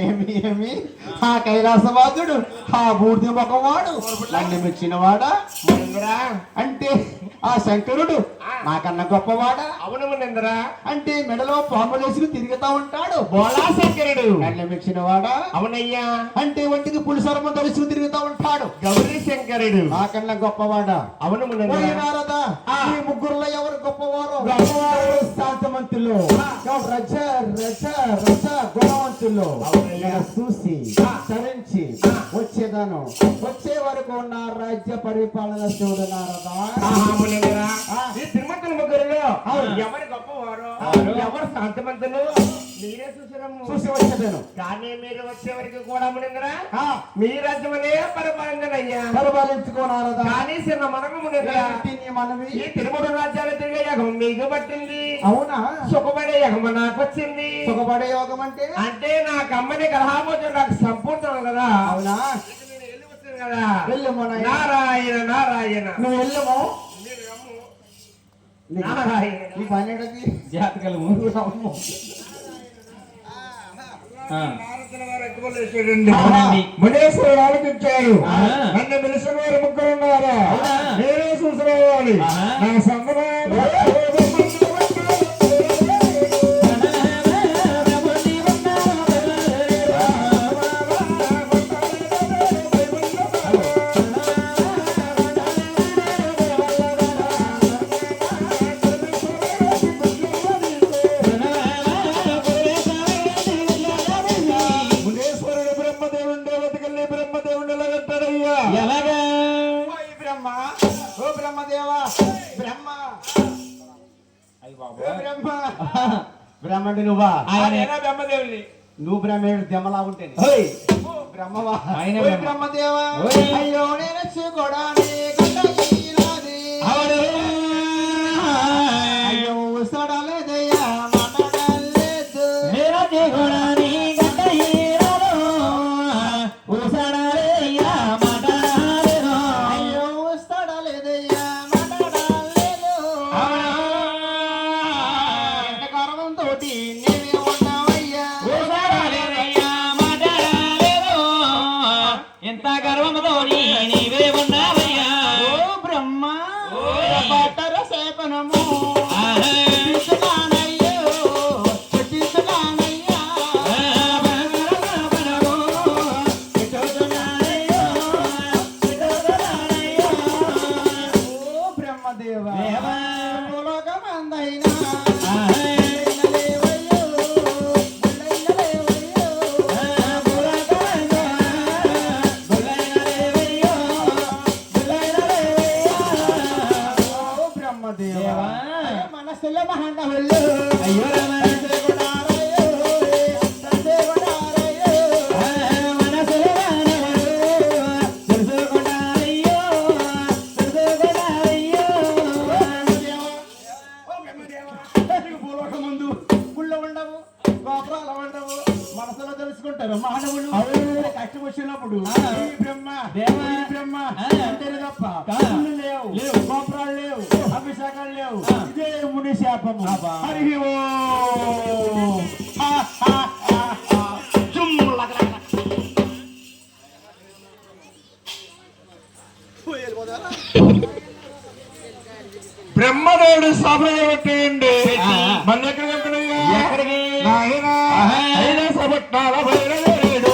ఏమి ఏమి ఆ కైలాసవాదుడు ఆ బూర్ది ముఖవాడు నన్ను మెచ్చినవాడా అంటే ఆ శంకరుడు నాకన్నా గొప్పవాడా? అవును మునింద్రా. అంటే మెడలో పాములేసుకు తిరుగుతా ఉంటాడు బోలా శంకరుడు నన్ను మెచ్చినవాడా? అవునయ్యా. అంటే ఒంటికి పులిసరమ ధరిసుకు తిరుగుతా ఉంటాడు గౌరీ శంకరుడు నాకన్నా గొప్పవాడా? అవును మునింద్రా. నారదా ఈ ముగ్గురులో ఎవరు గొప్పవారు? గొప్పవారు శాంతమంతులు రజ రజ రజ గుణవంతులు చూసి చరించి వచ్చేదాను వచ్చే వరకు నా రాజ్య పరిపాలన చూడు నారదా. ఈ తిరుమతుల ముగ్గురులో ఎవరు గొప్పవారు ఎవరు శాంతమంతులు మీరే చూసి వచ్చేదాను. కానీ మీరు వచ్చే వరకు కూడా మునింద్రా మీ రాజ్యమనే పరిపాలించుకోనారదా. కానీ చిన్న మనము మునింద్రా మనవి ఈ తిరుమల రాజ్యాలు తిరిగే యోగం మీకు పట్టింది. అవునా? సుఖపడే యోగం నాకు వచ్చింది. సుఖపడే యోగం అంటే అంటే నాకు అమ్మని కలహామోచం నాకు సంపూర్ణం కదా. అవునా? కదా వెళ్ళము నారాయణ నారాయణ. నువ్వు వెళ్ళము నారాయణ. నీ పని జాతకలము మునేశ్వరుడు ఆలోచించాడు. నన్ను పిలిచిన వారు ముగ్గురు ఉన్నారా? నేనే చూసుకోవాలి. నా సంబరం బ్రహ్మండి నువ్వా? బ్రహ్మదేవుని. నువ్వు బ్రహ్మేడు దెమ్మలా ఉంటే బ్రహ్మవా? బ్రహ్మదేవా అయ్యో నేను కూడా అయ్యో సడలేదయ్యా మాట్లాడలేదు అయ్యో సడలేదయ్యా మాట్లాడలేదు గర్వంతో నీవే ఉన్నావయ్యా. ఎంత గర్వముతో నీవే ఉన్నావయ్యా. ఓ బ్రహ్మ పట్టర సేపనము మనసులో తెలుసుకుంటారు మానవులు కష్టం వచ్చినప్పుడు బ్రహ్మ బ్రహ్మ అంతేనే తప్ప లేవు గోపురాలు లేవు అభిషేకాలు లేవు. ఇదే ముని శాపము. హరి బ్రహ్మదేవుడు సభ పెట్టండి. మళ్ళీ ఎక్కడికి అయినా సభట్టాల బయలుదేరాడు.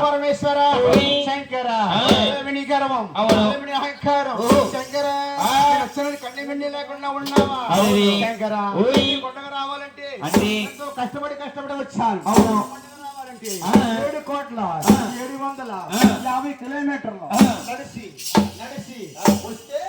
పరమేశ్వర శంకర గర్వం అహంకారం శంకర కన్ని వెండి లేకుండా ఉన్నావా శంకర? కొండగా రావాలంటే ఎంతో కష్టపడి వచ్చాను. రావాలంటే 7,750 కిలోమీటర్లు నడిచి వస్తే